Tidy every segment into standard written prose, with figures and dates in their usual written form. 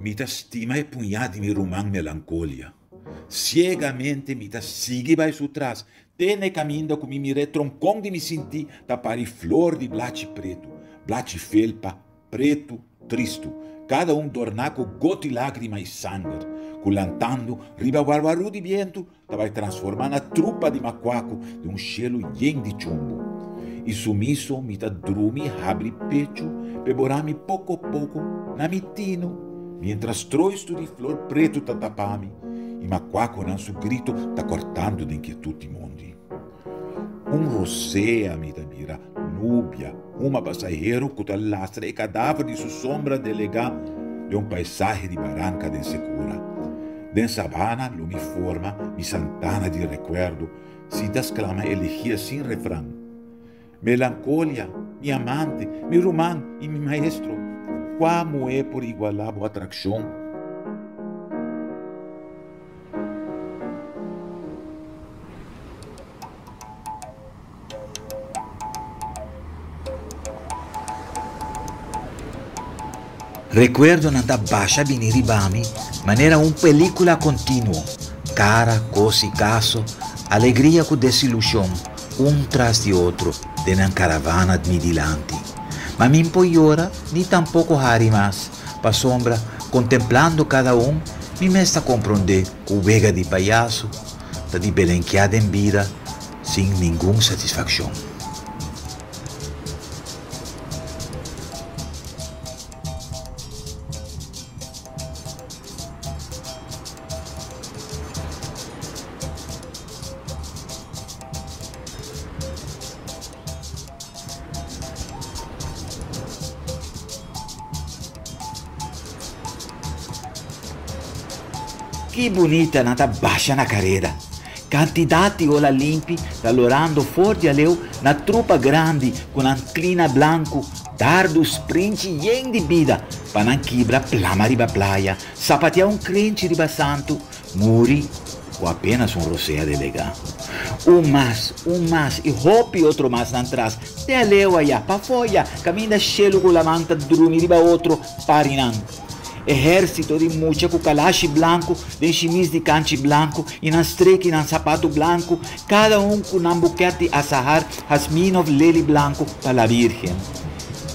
mi ta stima e punhade mi rumang melancolia. Ciegamente mi ta sigue vai su trás, tene caminda com mi retroncom de me sentir ta pari flor de blate preto, blate felpa, preto, tristo, cada dornaco goti lágrima e sangue, culantando riba guarguaru de viento, ta vai transformar na trupa de macuaco de cheiro yen de chumbo. E sumiso mi ta drumi abre pecho, peborami pouco a pouco na mitino, mientras troisto de flor preto ta tapami, e macuaco nanso grito ta cortando de inquietude mondi. Rosea mi ta mira, núbia, uma passageiro que ta lastra e cadáver de sua sombra delega de paisaje de barranca de secura. Den sabana lo mi forma, mi santana de recuerdo, si ta exclama elegía sin refrán. Melancolia, mi amante, mi román e mi maestro, como é por igualar a atração? Recuerdo nada baixa bini ribami, maneira película continuo, cara, cosa e caso, alegria com desilusão, tras de outro, de una caravana de midilante. Ma mi impoiora, ni tampoco hari mas, pa sombra, contemplando cada mi mesta comprender com vega de palhaço, da de belenqueada em vida, sem nenhuma satisfação. Que bonita nata baixa na carreira. Quantidade ola limpi, dall'orando forte a leu, na trupa grande, com anclina blanco, dardo sprint yen de vida, pananquibra plama riba playa, sapatear crente riba santo, muri, com apenas rosea de lega. Mais, e hopi outro mais na trás, te a leu aí, pa foia, caminha chelo com la manta drumi riba outro, parinan. Exército de mucha com calache branco, de chemise de canche branco, e na streque e sapato branco, cada com um buquete a sahar, jasminov leli branco para a Virgem.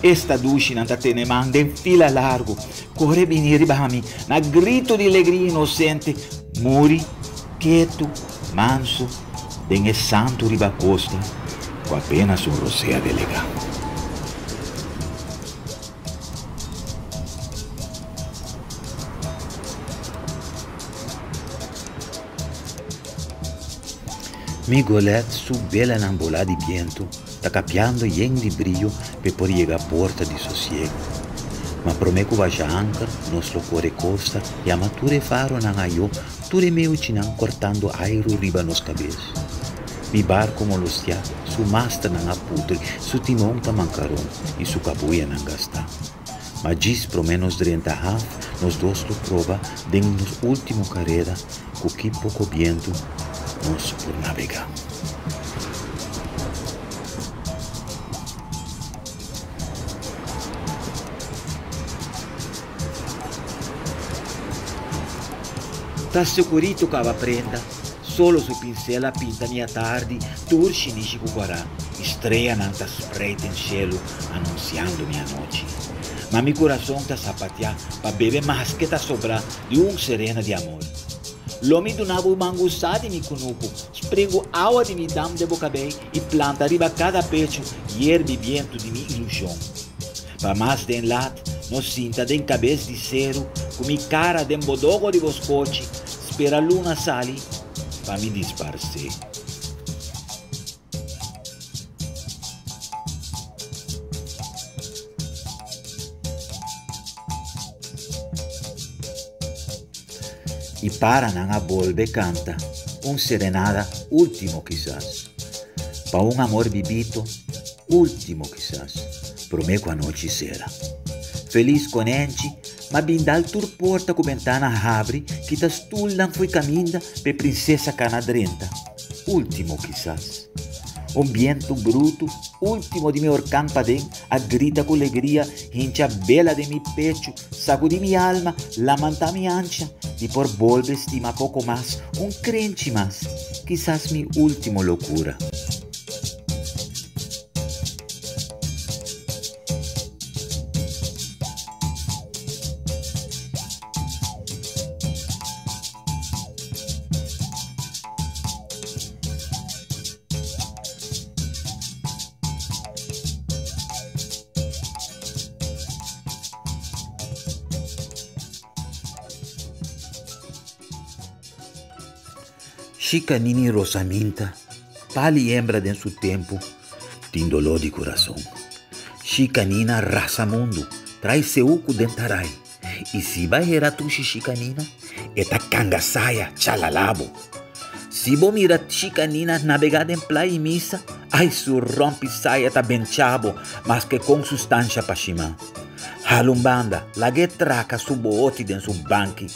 Esta duche não tem manga em fila largo, corre venir bami, na grito de alegria inocente, muri, quieto, manso, den santo riba costa, com apenas rosea de legal. Mi golet su bela nambola di viento, ta capiando yen di brillo per poi llegar a porta di sosiego. Ma promeco vaja ancar, nos lo cuore costa, e amature faro nan ayo, ture meu chinan cortando airo riba nos cabeza. Mi barco molostia, su masta nan aputri, su timon ta mancaron, e su cabuia nan gasta. Ma gis pro menos 30 half, nos dos lo prova, den nos último carrera, cu que poco viento, nos por navegar. Tá securito cava prenda, solo su pincel pinta minha tarde, turci nishi guará, estreia nanta spreita em cielo, anunciando minha noite. Mas meu coração tá sapatear, pa beber mais que tá sobrar de serena de amor. Lomi do nabo mangusá de mi cunuco, esprego água de mi dam de boca bem e planta riba cada pecho e erbe viento de mi ilusão. Para mais den lat, nos sinta den cabeça de cero, com mi cara den bodogo de boscote, espera a luna sali, para me disparcer. E para não volve canta, serenada último quizás. Para amor vivido, último quizás. Prometo a noite será. Feliz conente, mas bindal turporta com ventana abre, que tas tullan foi caminda pe princesa canadrenta. Último quizás. Um viento bruto, último de meu campadém, a grita com alegria, hincha bela de mi pecho, sacudi mi alma, lamanta mi ancha, e por volve estima pouco mais, crente mais, quizás mi último loucura. Chicanini Rosaminta, pali hembra de su tempo, tem dolor de coração. Chicanina raça mundo, traz seu cu dentarai. E se vai era tu chicanina, eta cangasaia, chalalabo. Se bo mira chicanina navegada em playa e missa, ai su rompe saia tá bem chabo, mas que com substância pa chima. Halumbanda, lague traca su booti den su banqui,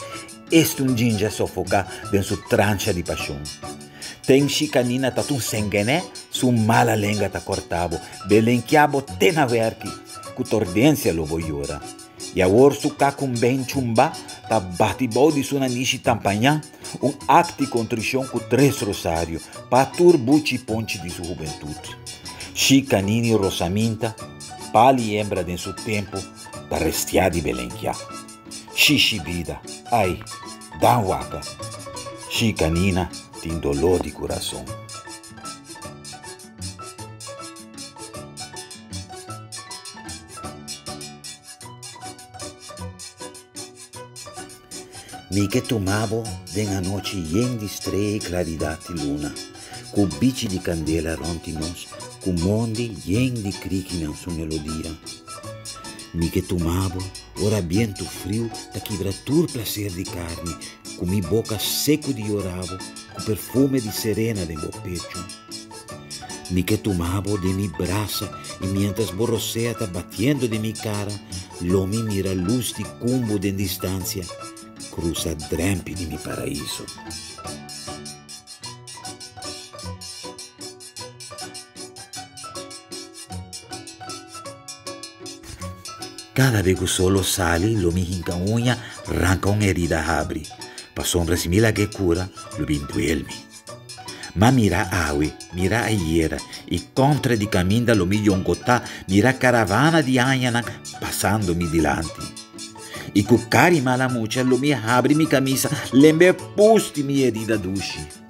este ginger sofoca den su trancha de paixão. Tem chicanina tatun sengené, su mala lenga ta cortavo, belenquiabo tena verki, cu tordência lo boiora. E a orso cacum bem chumba, ta batibou de sua nishi tampanha, acto de contrição com 3 rosário, pa turbuci ponte de sua juventude. Chicanini Rosaminta, pali hembra de su tempo, ta restia de belenquia. Xixibida, ai, dá waka. Chicanina tem dolor de coração. Mi que tomavo den a noite yen de estreia e claridade de luna, com bici de candela ronti nós, com monde yen de crique na sua melodia. Mi que tomavo, ora viento frio, da quebratura prazer de carne, com mi boca seco de oravo, com perfume de serena de meu pecho. Mi que tomavo de mi braça, e mientras borrosea tá batendo de mi cara, lo mi mira luz de cumbo de distância, cruza drempe de mi paraíso. Cada vez que o sol sale, lo mi hinca unha, arranca uma herida abre. Pa sombra simila que cura, lo bintuelmi. Ma mira awe, mira a hiera, e contra di caminda lo mi yongotá, mira caravana di anhana, passando-me dilante. E com cari malamucha, lo mi abre mi camisa, lembre pusti mi herida dushi.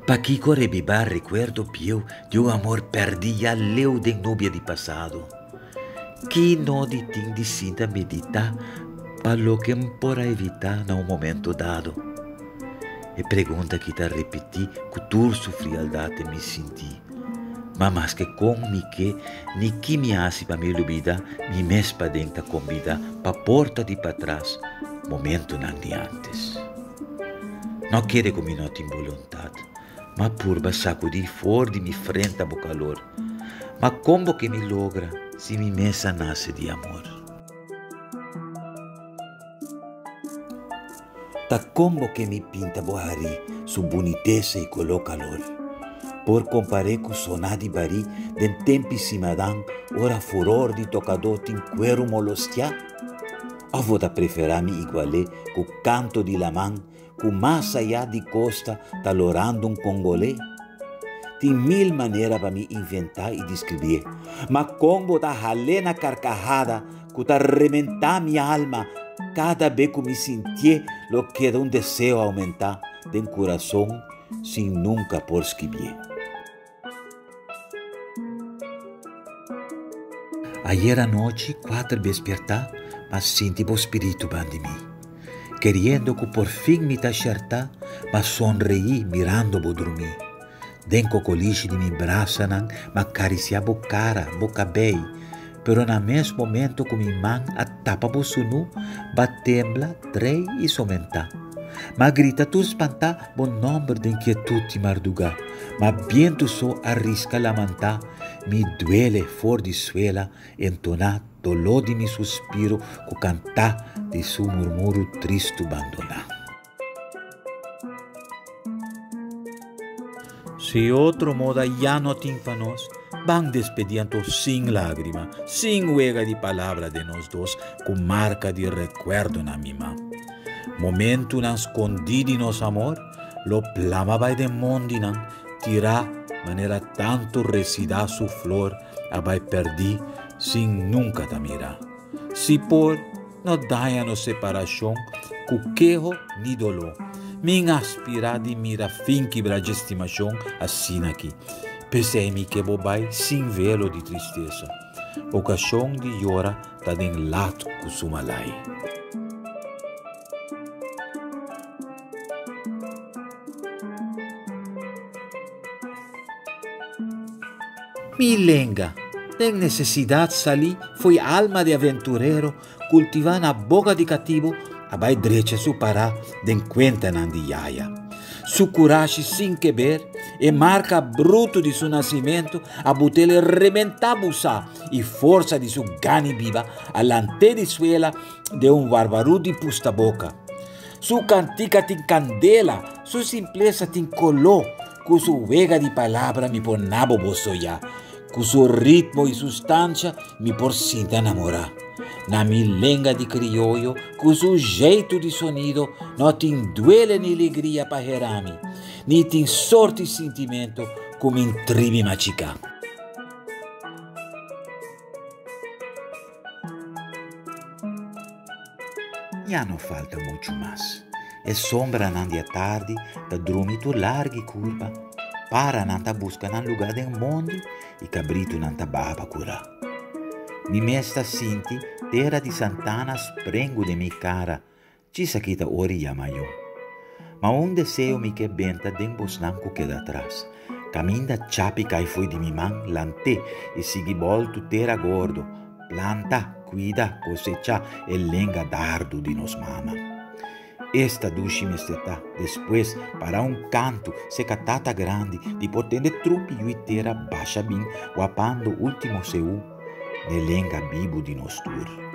Pa chi correbiba recuerdo più di un amor perdia leu de nubia di passato. Chi no di tin di sinta medita pa lo que pora evitar na un momento dado. E pergunta que ta repeti cu tur su frialdade mi senti. Ma mas que com mi que ni chi mi asi pa mi lubida mi mespa denta convida pa porta di pa trás momento nandi antes. Não quero com minota involuntade, ma purba sacudi for de mi frente a bo calor. Ma como que me logra se mi mesa nasce de amor? Ta como que me pinta bohari su boniteza e colo calor. Por comparei com sonar de bari den tempi simadan, ora furor de tocador tin cuero molostia. A vota preferar mi igualé com canto de lamán, com mais allá de costa, talorando um congolês. Tem 1000 maneiras para me inventar e descrever, mas como tá ralé na carcajada, que tá reventar minha alma, cada vez que me sentir, lo que um desejo aumentar, de coração, sem nunca por escrever. Ayer anoche, 4 despertar, mas senti o espírito ban de mim. Querendo que por fim me acertar, mas sonreí mirando bo dormir. Denco coliche de mi braça, ma acariciava cara, boca bem. Pero na mesmo momento que mi mão atapa bo sunu, batembla, trei e somenta. Ma grita tu espanta bo nombre de inquietude marduga, ma biento so arrisca lamenta, mi duele for di suela, entonar dolor de mi suspiro, co cantar de su murmuro triste abandonar. Se outro moda já não tímpanos, van despedindo sem lágrima, sem huella de palavra de nós dois, com marca de recuerdo na mima. Momento na escondida de nosso amor, lo plama vai de mondinan, tira maneira tanto resida su flor, a vai perdi, sem nunca ta mira. Se por, não daia no separação, cu quejo ni dolor. Min aspira de mira fin quebra de estimação, assim aqui. Pensei-me que bobai sem velo de tristeza. Ocasião de llora tá den lato com sumalai. Milenga, tem necessidade salir, foi alma de aventureiro, cultivar na boca de cativo, abai drecha su pará, den cuenta de yaya. Su coragem sem queber, e marca bruto de su nascimento, a butele rebentabusa e força de su gani viva, alante de suela de barbaru de pusta boca. Su cantica tin candela, su simpleza tin coló, com su vega de palavra mi por nabo bosoya, com su ritmo e substância mi por sinta enamorar. Na milenga de criollo, com su jeito de sonido, não tem duele nem alegria para herami, nem tem sorte e sentimento como em tribe machica. Já não falta muito mais. É sombra na dia tarde, da dormito larga curva, para nanta busca na lugar de mundo e cabrito nanta baba cura. Mi mesta sinti, terra de Santana sprengo de mi cara, ci sakita ori yamayo. Ma un deseo mi che benta den bosnanco che da atrás. Caminda chapi cai foi di mi man lante e sigi boltu terra gordo, planta, cuida, cosecha e lenga dardo di nos mama. Esta dushi mesteta, después para un canto se catata grande, di potente trupi yuitera baixa bin, guapando último seu, de lenga bibo di nos tur.